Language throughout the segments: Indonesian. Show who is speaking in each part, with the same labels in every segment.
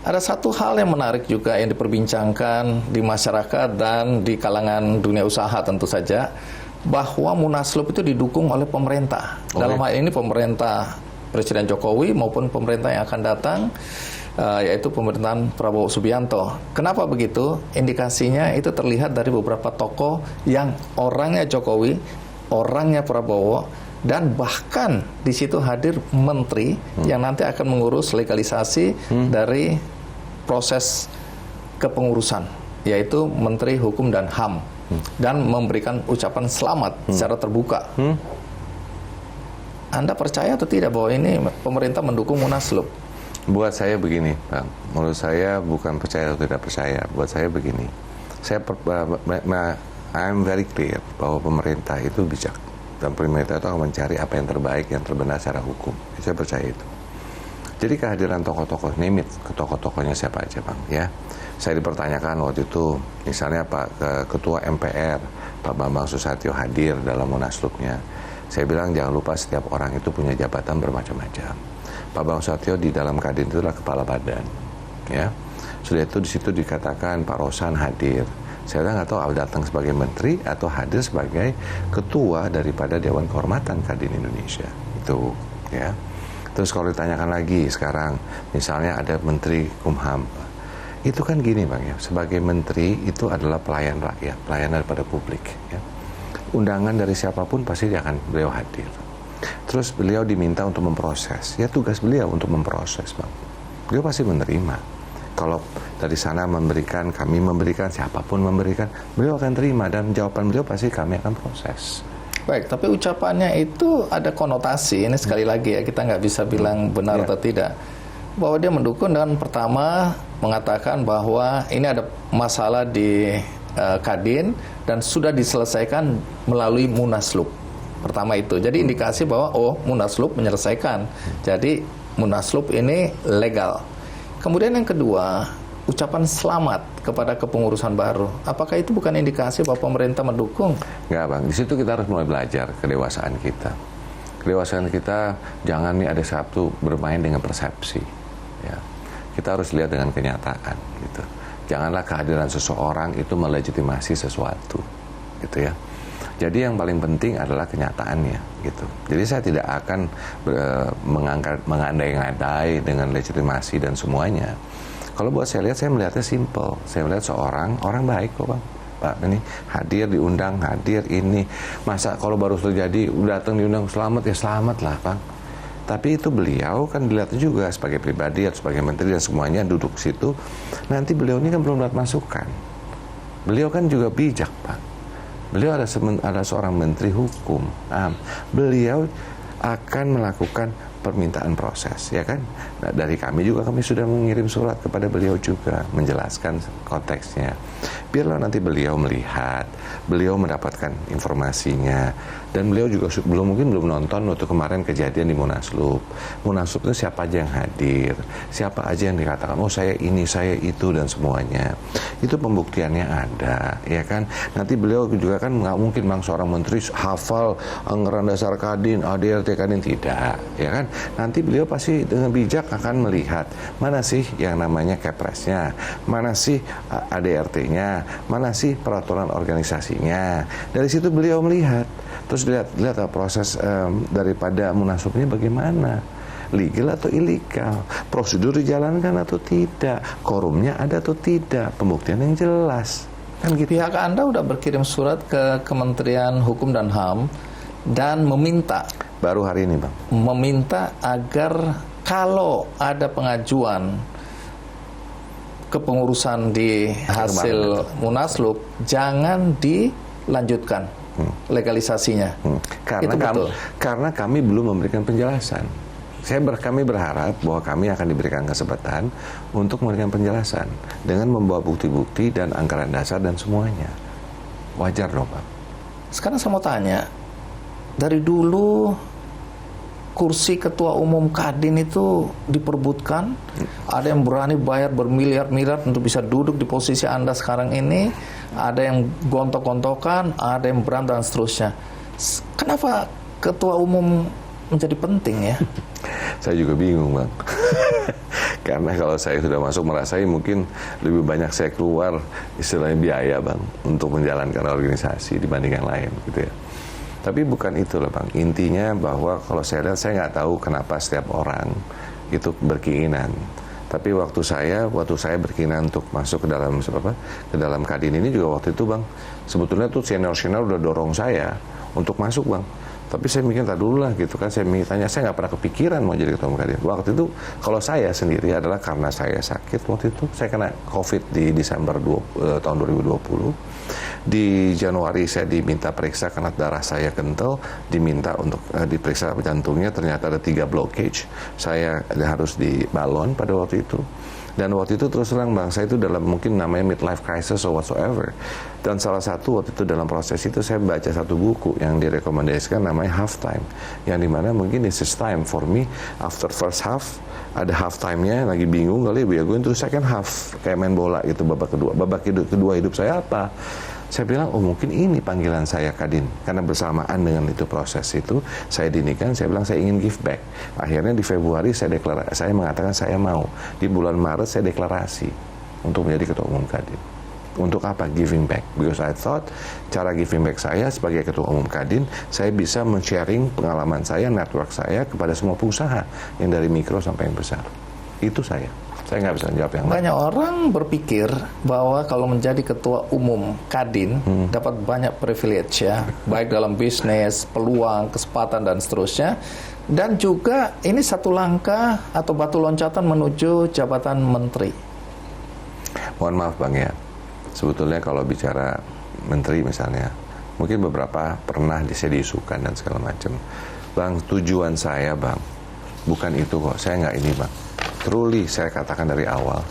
Speaker 1: Ada satu hal yang menarik juga yang diperbincangkan di masyarakat dan di kalangan dunia usaha tentu saja, bahwa Munaslup itu didukung oleh pemerintah. Dalam hal ini pemerintah Presiden Jokowi maupun pemerintah yang akan datang, yaitu pemerintahan Prabowo Subianto. Kenapa begitu? Indikasinya itu terlihat dari beberapa tokoh yang orangnya Jokowi, orangnya Prabowo, dan bahkan di situ hadir menteri yang nanti akan mengurus legalisasi dari proses kepengurusan, yaitu Menteri Hukum dan HAM, dan memberikan ucapan selamat secara terbuka. Anda percaya atau tidak bahwa ini pemerintah mendukung Munaslup?
Speaker 2: Buat saya begini, Bang. Menurut saya bukan percaya atau tidak percaya. Buat saya begini. I'm very clear bahwa pemerintah itu bijak. Dan pemerintah itu akan mencari apa yang terbaik, yang terbenar secara hukum. Saya percaya itu. Jadi kehadiran tokoh-tokoh, name it, tokoh-tokohnya siapa aja, Bang, ya. Saya dipertanyakan waktu itu, misalnya Pak Ketua MPR, Pak Bambang Susatyo hadir dalam Munaslupnya. Saya bilang jangan lupa setiap orang itu punya jabatan bermacam-macam. Pak Bambang Susatyo di dalam Kadin itu adalah kepala badan, ya. Sudah itu di situ dikatakan Pak Rosan hadir. Saya nggak tahu datang sebagai menteri atau hadir sebagai ketua daripada Dewan Kehormatan Kadin Indonesia. Itu, ya. Terus kalau ditanyakan lagi sekarang, misalnya ada Menteri Kumham. Itu kan gini, Bang, ya. Sebagai menteri itu adalah pelayan rakyat, pelayan daripada publik, ya. Undangan dari siapapun pasti beliau hadir. Terus beliau diminta untuk memproses. Ya tugas beliau untuk memproses, Bang. Beliau pasti menerima. Kalau dari sana kami memberikan, siapapun memberikan, beliau akan terima dan jawaban beliau pasti kami akan proses.
Speaker 1: Baik, tapi ucapannya itu ada konotasi, ini sekali lagi ya, kita nggak bisa bilang benar atau tidak, bahwa dia mendukung dengan pertama mengatakan bahwa ini ada masalah di Kadin dan sudah diselesaikan melalui Munaslup. Pertama itu, jadi indikasi bahwa Munaslup menyelesaikan, jadi Munaslup ini legal. Kemudian yang kedua, ucapan selamat kepada kepengurusan baru. Apakah itu bukan indikasi bahwa pemerintah mendukung?
Speaker 2: Enggak, Bang. Di situ kita harus mulai belajar kedewasaan kita. Kedewasaan kita jangan nih ada satu bermain dengan persepsi. Ya. Kita harus lihat dengan kenyataan. Gitu. Janganlah kehadiran seseorang itu melegitimasi sesuatu. Gitu ya. Jadi yang paling penting adalah kenyataannya, gitu. Jadi saya tidak akan mengandai-ngandai dengan legitimasi dan semuanya. Kalau buat saya lihat, saya melihatnya simple. Saya melihat orang baik kok, Bang. Pak ini hadir, diundang, hadir ini. Masa kalau baru terjadi, datang diundang selamat, ya selamat lah, Bang. Tapi itu beliau kan dilihat juga sebagai pribadi atau sebagai menteri dan semuanya duduk situ. Nanti beliau ini kan belum dapat masukan. Beliau kan juga bijak, Bang. Beliau ada seorang menteri hukum. Beliau akan melakukan permintaan proses, ya kan? Nah, dari kami sudah mengirim surat kepada beliau juga menjelaskan konteksnya. Biarlah nanti beliau melihat, beliau mendapatkan informasinya, dan beliau juga mungkin belum nonton waktu kemarin kejadian di Munaslup. Munaslup itu siapa aja yang hadir, siapa aja yang dikatakan saya ini, saya itu dan semuanya. Itu pembuktiannya ada, ya kan? Nanti beliau juga kan nggak mungkin Bang seorang menteri hafal anggaran dasar Kadin, ADRT Kadin, tidak, ya kan? Nanti beliau pasti dengan bijak akan melihat mana sih yang namanya kepresnya, mana sih ADRT-nya, mana sih peraturan organisasinya. Dari situ beliau melihat, terus lihat proses daripada Munaslup ini bagaimana, legal atau ilegal, prosedur dijalankan atau tidak, korumnya ada atau tidak, pembuktian yang jelas. Kan gitu.
Speaker 1: Pihak Anda udah berkirim surat ke Kementerian Hukum dan HAM dan meminta,
Speaker 2: baru hari ini, Bang,
Speaker 1: meminta agar kalau ada pengajuan kepengurusan di hasil Munaslup jangan dilanjutkan legalisasinya.
Speaker 2: Karena kami belum memberikan penjelasan. Kami berharap bahwa kami akan diberikan kesempatan untuk memberikan penjelasan dengan membawa bukti-bukti dan anggaran dasar dan semuanya. Wajar dong, Pak.
Speaker 1: Sekarang saya mau tanya, dari dulu kursi ketua umum Kadin itu diperebutkan, ada yang berani bayar bermiliar-miliar untuk bisa duduk di posisi Anda sekarang ini, ada yang gontok-gontokan, ada yang berantem dan seterusnya. Kenapa ketua umum menjadi penting ya?
Speaker 2: Saya juga bingung, Bang. Karena kalau saya sudah masuk merasai mungkin lebih banyak saya keluar istilahnya biaya bang untuk menjalankan organisasi dibanding yang lain gitu ya. Tapi bukan itu loh bang. Intinya bahwa kalau saya lihat, saya nggak tahu kenapa setiap orang itu berkeinginan. Tapi waktu saya berkeinginan untuk masuk ke dalam Kadin ini juga waktu itu bang, sebetulnya tuh senior udah dorong saya untuk masuk bang. Tapi saya mikir tak dulu lah gitu kan, saya tanya, saya nggak pernah kepikiran mau jadi ketua umum Kadin. Waktu itu kalau saya sendiri adalah karena saya sakit waktu itu, saya kena COVID di Desember tahun 2020. Di Januari saya diminta periksa karena darah saya kental, diminta untuk diperiksa jantungnya, ternyata ada 3 blockage. Saya harus di balon pada waktu itu. Dan waktu itu terus terang bang, saya itu dalam mungkin namanya midlife crisis or whatsoever. Dan salah satu waktu itu dalam proses itu saya baca satu buku yang direkomendasikan namanya Halftime. Yang dimana mungkin this is time for me after first half. Ada half time-nya, lagi bingung kali ya, gue terus second half. Kayak main bola gitu, babak kedua. Babak kedua hidup saya apa? Saya bilang, oh mungkin ini panggilan saya Kadin. Karena bersamaan dengan itu proses itu, saya dinikahkan, saya bilang saya ingin give back. Akhirnya di Februari saya mengatakan saya mau. Di bulan Maret saya deklarasi untuk menjadi ketua umum Kadin. Untuk apa? Giving back. Because I thought cara giving back saya sebagai ketua umum Kadin, saya bisa men-sharing pengalaman saya, network saya kepada semua pengusaha yang dari mikro sampai yang besar. Itu saya nggak bisa jawab yang lain.
Speaker 1: Banyak orang berpikir bahwa kalau menjadi ketua umum Kadin dapat banyak privilege ya, baik dalam bisnis, peluang, kesempatan dan seterusnya. Dan juga ini satu langkah atau batu loncatan menuju jabatan menteri.
Speaker 2: Mohon maaf bang ya, sebetulnya kalau bicara menteri misalnya, mungkin beberapa pernah diisukan dan segala macam. Bang, tujuan saya bang, bukan itu kok. Saya nggak ini bang. Truly saya katakan dari awal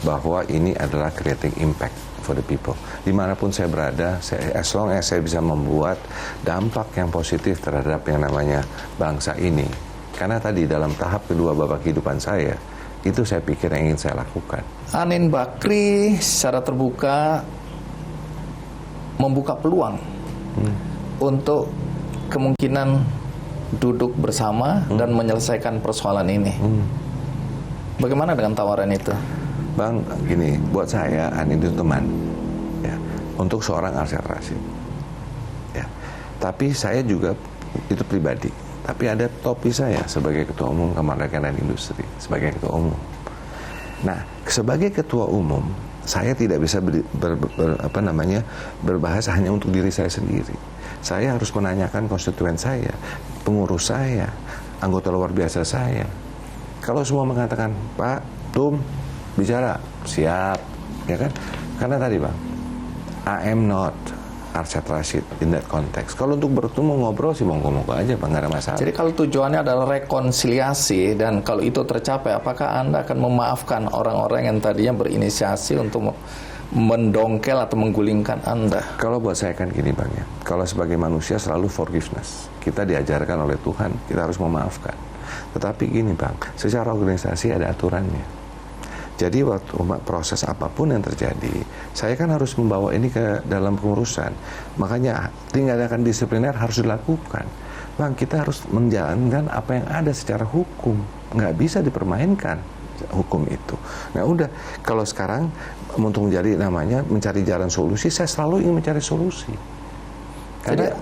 Speaker 2: bahwa ini adalah creating impact for the people. Dimanapun saya berada, as long as saya bisa membuat dampak yang positif terhadap yang namanya bangsa ini. Karena tadi dalam tahap kedua babak kehidupan saya, itu saya pikir yang ingin saya lakukan.
Speaker 1: Anin Bakri secara terbuka membuka peluang untuk kemungkinan duduk bersama dan menyelesaikan persoalan ini. Bagaimana dengan tawaran itu?
Speaker 2: Bang, gini, buat saya Anin itu teman, ya, untuk seorang Arsyad Rashid, ya. Tapi saya juga itu pribadi. Tapi ada topi saya sebagai ketua umum Kamar Dagang dan Industri, sebagai ketua umum. Nah, sebagai ketua umum, saya tidak bisa berbahasa hanya untuk diri saya sendiri. Saya harus menanyakan konstituen saya, pengurus saya, anggota luar biasa saya. Kalau semua mengatakan, Pak, Tum, bicara, siap, ya kan? Karena tadi bang, I am not Arsyad Rashid in that context. Kalau untuk bertemu ngobrol sih monggo-monggo aja bang, nggak ada masalah.
Speaker 1: Jadi kalau tujuannya adalah rekonsiliasi dan kalau itu tercapai, apakah Anda akan memaafkan orang-orang yang tadinya berinisiasi untuk mendongkel atau menggulingkan Anda?
Speaker 2: Kalau buat saya kan gini bang ya, kalau sebagai manusia selalu forgiveness. Kita diajarkan oleh Tuhan, kita harus memaafkan. Tetapi gini bang, secara organisasi ada aturannya. Jadi waktu proses apapun yang terjadi, saya kan harus membawa ini ke dalam pengurusan. Makanya tindakan disipliner harus dilakukan. Bang, kita harus menjalankan apa yang ada secara hukum. Nggak bisa dipermainkan hukum itu. Nah udah, kalau sekarang untuk menjadi namanya mencari jalan solusi, saya selalu ingin mencari solusi. Karena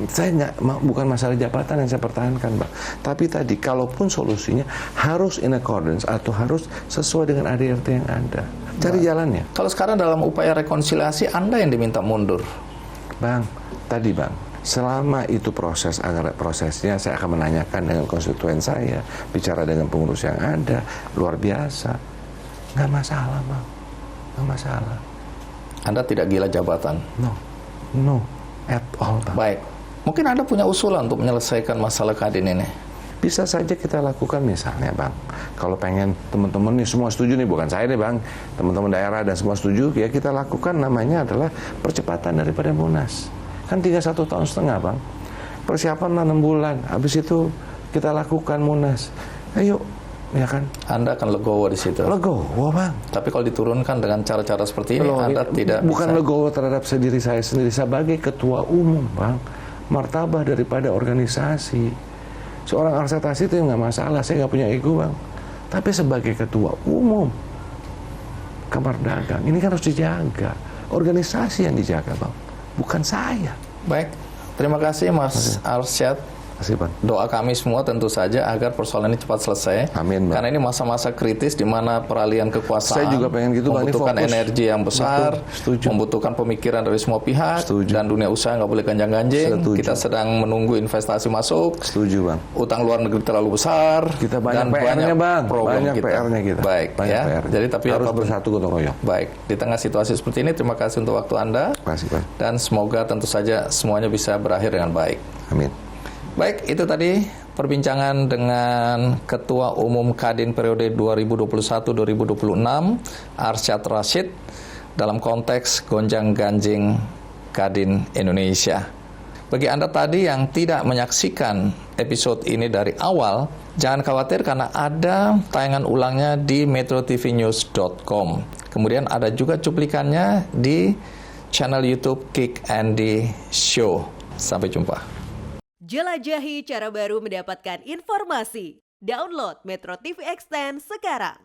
Speaker 2: saya bukan masalah jabatan yang saya pertahankan bang, tapi tadi kalaupun solusinya harus in accordance atau harus sesuai dengan ADRT yang ada, cari jalannya.
Speaker 1: Kalau sekarang dalam upaya rekonsiliasi Anda yang diminta mundur,
Speaker 2: bang, tadi bang, selama itu prosesnya saya akan menanyakan dengan konstituen saya, bicara dengan pengurus yang ada, luar biasa, nggak masalah bang, nggak masalah.
Speaker 1: Anda tidak gila jabatan?
Speaker 2: No, at all bang.
Speaker 1: Baik. Mungkin Anda punya usulan untuk menyelesaikan masalah Kadin ini?
Speaker 2: Bisa saja kita lakukan misalnya bang, kalau pengen teman-teman nih semua setuju nih, bukan saya nih bang, teman-teman daerah dan semua setuju, ya kita lakukan namanya adalah percepatan daripada Munas. Kan 1,5 tahun bang, persiapan 6 bulan, habis itu kita lakukan Munas. Ayo, ya kan?
Speaker 1: Anda akan legowo di situ.
Speaker 2: Legowo bang.
Speaker 1: Tapi kalau diturunkan dengan cara-cara seperti ini, Anda tidak
Speaker 2: bukan
Speaker 1: bisa.
Speaker 2: legowo terhadap diri saya sendiri sebagai ketua umum bang. Martabah daripada organisasi. Seorang Arsyad Rashid itu nggak masalah, saya nggak punya ego bang. Tapi sebagai ketua umum Kamar Dagang, ini kan harus dijaga. Organisasi yang dijaga, Bang, bukan saya.
Speaker 1: Baik, terima kasih Mas Arsyad.
Speaker 2: Terima kasih, Bang.
Speaker 1: Doa kami semua tentu saja agar persoalan ini cepat selesai.
Speaker 2: Amin, Bang.
Speaker 1: Karena ini masa-masa kritis di mana peralihan kekuasaan
Speaker 2: Saya juga pengen gitu, Bang. Ini
Speaker 1: membutuhkan
Speaker 2: fokus.
Speaker 1: energi yang besar,
Speaker 2: Betul, setuju.
Speaker 1: membutuhkan pemikiran dari semua pihak,
Speaker 2: Setuju.
Speaker 1: dan dunia usaha nggak boleh ganjang-ganjing.
Speaker 2: Setuju.
Speaker 1: Kita sedang menunggu investasi masuk,
Speaker 2: Setuju, Bang.
Speaker 1: utang luar negeri terlalu besar,
Speaker 2: Kita banyak
Speaker 1: dan
Speaker 2: PR-nya, Bang.
Speaker 1: program
Speaker 2: Banyak PR-nya kita.
Speaker 1: Baik,
Speaker 2: Banyak
Speaker 1: ya.
Speaker 2: PR-nya.
Speaker 1: Jadi tapi
Speaker 2: harus
Speaker 1: apapun-
Speaker 2: bersatu gotong royong.
Speaker 1: Baik, di tengah situasi seperti ini, terima kasih untuk waktu Anda,
Speaker 2: Terima kasih, Bang.
Speaker 1: dan semoga tentu saja semuanya bisa berakhir dengan baik.
Speaker 2: Amin.
Speaker 1: Baik, itu tadi perbincangan dengan Ketua Umum Kadin periode 2021-2026, Arsyad Rashid, dalam konteks gonjang-ganjing Kadin Indonesia. Bagi Anda tadi yang tidak menyaksikan episode ini dari awal, jangan khawatir karena ada tayangan ulangnya di metrotvnews.com. Kemudian ada juga cuplikannya di channel YouTube Kick Andy Show. Sampai jumpa.
Speaker 3: Jelajahi cara baru mendapatkan informasi. Download Metro TV Extend sekarang.